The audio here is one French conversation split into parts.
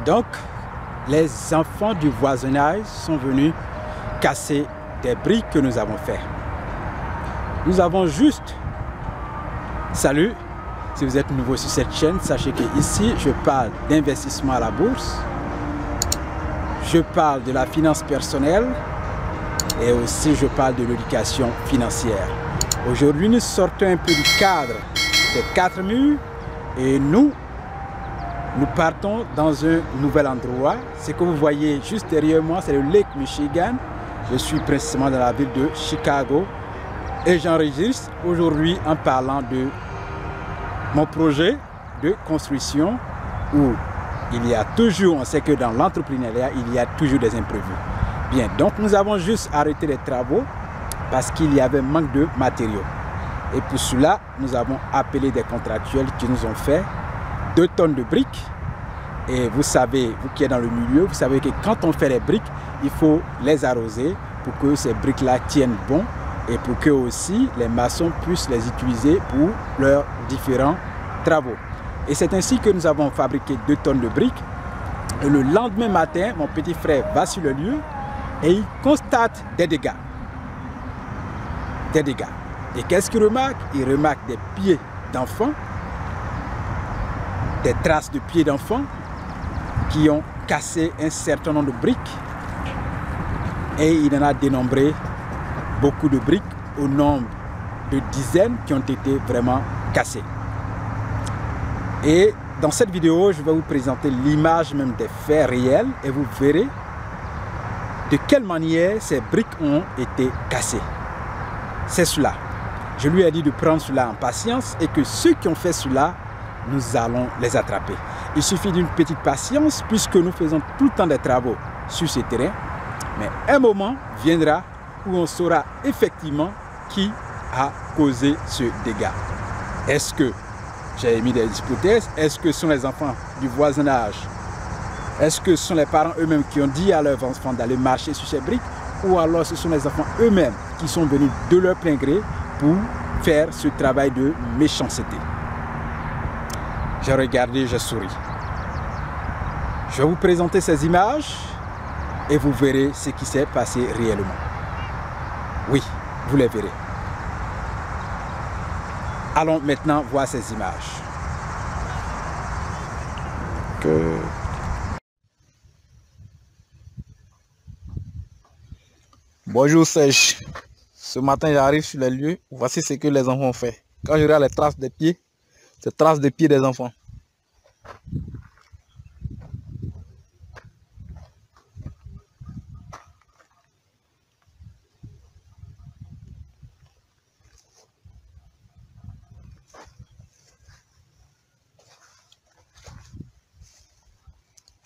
Donc, les enfants du voisinage sont venus casser des briques que nous avons fait. Nous avons juste... Salut, si vous êtes nouveau sur cette chaîne, sachez que ici, je parle d'investissement à la bourse, je parle de la finance personnelle et aussi je parle de l'éducation financière. Aujourd'hui, nous sortons un peu du cadre des 4 murs et nous partons dans un nouvel endroit. Ce que vous voyez juste derrière moi, c'est le Lake Michigan. Je suis précisément dans la ville de Chicago et j'enregistre aujourd'hui en parlant de mon projet de construction où il y a toujours, on sait que dans l'entrepreneuriat, il y a toujours des imprévus. Bien, donc nous avons juste arrêté les travaux parce qu'il y avait manque de matériaux. Et pour cela, nous avons appelé des contractuels qui nous ont fait 2 tonnes de briques. Et vous savez, vous qui êtes dans le milieu, vous savez que quand on fait les briques, il faut les arroser pour que ces briques-là tiennent bon et pour que aussi les maçons puissent les utiliser pour leurs différents travaux. Et c'est ainsi que nous avons fabriqué 2 tonnes de briques. Et le lendemain matin, mon petit frère va sur le lieu et il constate des dégâts. Des dégâts. Et qu'est-ce qu'il remarque? Il remarque des pieds d'enfants, des traces de pieds d'enfants qui ont cassé un certain nombre de briques. Et il en a dénombré beaucoup de briques au nombre de dizaines qui ont été vraiment cassées. Et dans cette vidéo, je vais vous présenter l'image même des faits réels et vous verrez de quelle manière ces briques ont été cassées. C'est cela. Je lui ai dit de prendre cela en patience et que ceux qui ont fait cela, nous allons les attraper. Il suffit d'une petite patience puisque nous faisons tout le temps des travaux sur ce terrain. Mais un moment viendra où on saura effectivement qui a causé ce dégât. Est-ce que, j'ai émis des hypothèses, est-ce que ce sont les enfants du voisinage? Est-ce que ce sont les parents eux-mêmes qui ont dit à leurs enfants d'aller marcher sur ces briques? Ou alors ce sont les enfants eux-mêmes qui sont venus de leur plein gré pour faire ce travail de méchanceté? J'ai regardé, j'ai souri. Je vais vous présenter ces images et vous verrez ce qui s'est passé réellement. Oui, vous les verrez. Allons maintenant voir ces images. Bonjour Serge. Ce matin j'arrive sur les lieux. Voici ce que les enfants ont fait. Quand je regarde les traces des pieds, c'est traces des pieds des enfants.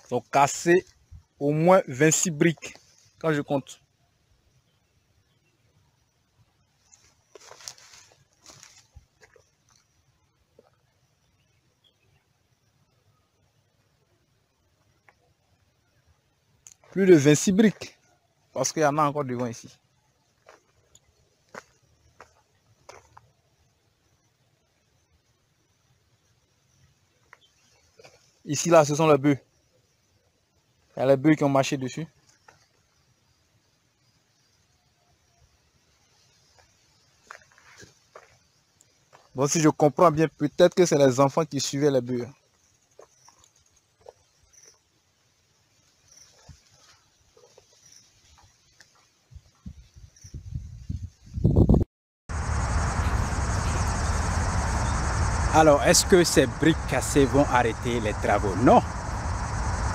Ils ont cassé au moins 26 briques quand je compte. Plus de 26 briques parce qu'il y en a encore devant ici. Ici là, ce sont les bœufs. Il y a les bœufs qui ont marché dessus. Bon, si je comprends bien, peut-être que c'est les enfants qui suivaient les bœufs. Alors, est-ce que ces briques cassées vont arrêter les travaux? Non.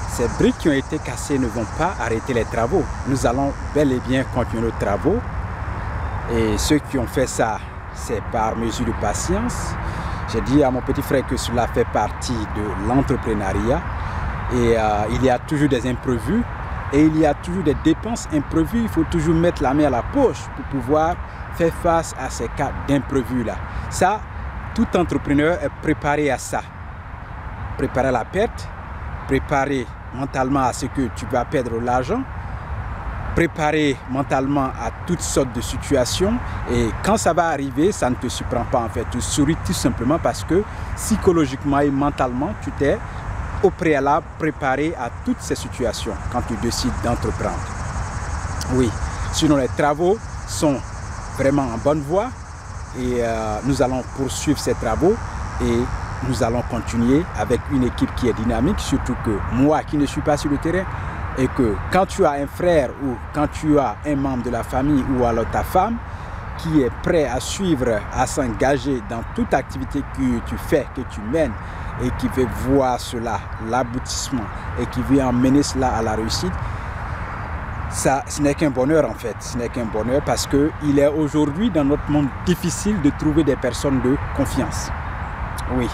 Ces briques qui ont été cassées ne vont pas arrêter les travaux. Nous allons bel et bien continuer nos travaux. Et ceux qui ont fait ça, c'est par mesure de patience. J'ai dit à mon petit frère que cela fait partie de l'entrepreneuriat. Et il y a toujours des imprévus. Et il y a toujours des dépenses imprévues. Il faut toujours mettre la main à la poche pour pouvoir faire face à ces cas d'imprévus-là. Ça, tout entrepreneur est préparé à ça. Préparé à la perte, préparé mentalement à ce que tu vas perdre l'argent, préparé mentalement à toutes sortes de situations. Et quand ça va arriver, ça ne te surprend pas en fait. Tu souris tout simplement parce que psychologiquement et mentalement, tu t'es au préalable préparé à toutes ces situations quand tu décides d'entreprendre. Oui, sinon les travaux sont vraiment en bonne voie et nous allons poursuivre ces travaux et nous allons continuer avec une équipe qui est dynamique, surtout que moi qui ne suis pas sur le terrain, et que quand tu as un frère ou quand tu as un membre de la famille ou alors ta femme qui est prêt à suivre, à s'engager dans toute activité que tu fais, que tu mènes et qui veut voir cela, l'aboutissement et qui veut emmener cela à la réussite, ça, ce n'est qu'un bonheur en fait, ce n'est qu'un bonheur parce qu'il est aujourd'hui dans notre monde difficile de trouver des personnes de confiance. Oui,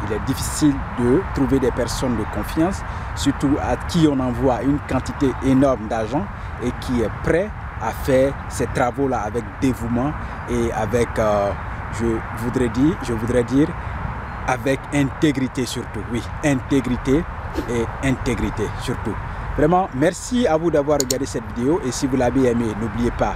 il est difficile de trouver des personnes de confiance, surtout à qui on envoie une quantité énorme d'argent et qui est prêt à faire ces travaux-là avec dévouement et avec, je voudrais dire, avec intégrité surtout. Oui, intégrité et intégrité surtout. Vraiment, merci à vous d'avoir regardé cette vidéo et si vous l'avez aimé, n'oubliez pas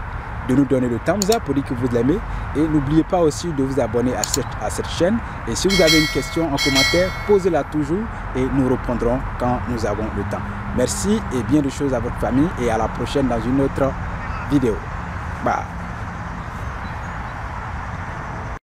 de nous donner le thumbs up pour dire que vous l'aimez et n'oubliez pas aussi de vous abonner à cette chaîne et si vous avez une question en commentaire, posez-la toujours et nous répondrons quand nous avons le temps. Merci et bien de choses à votre famille et à la prochaine dans une autre vidéo. Bye.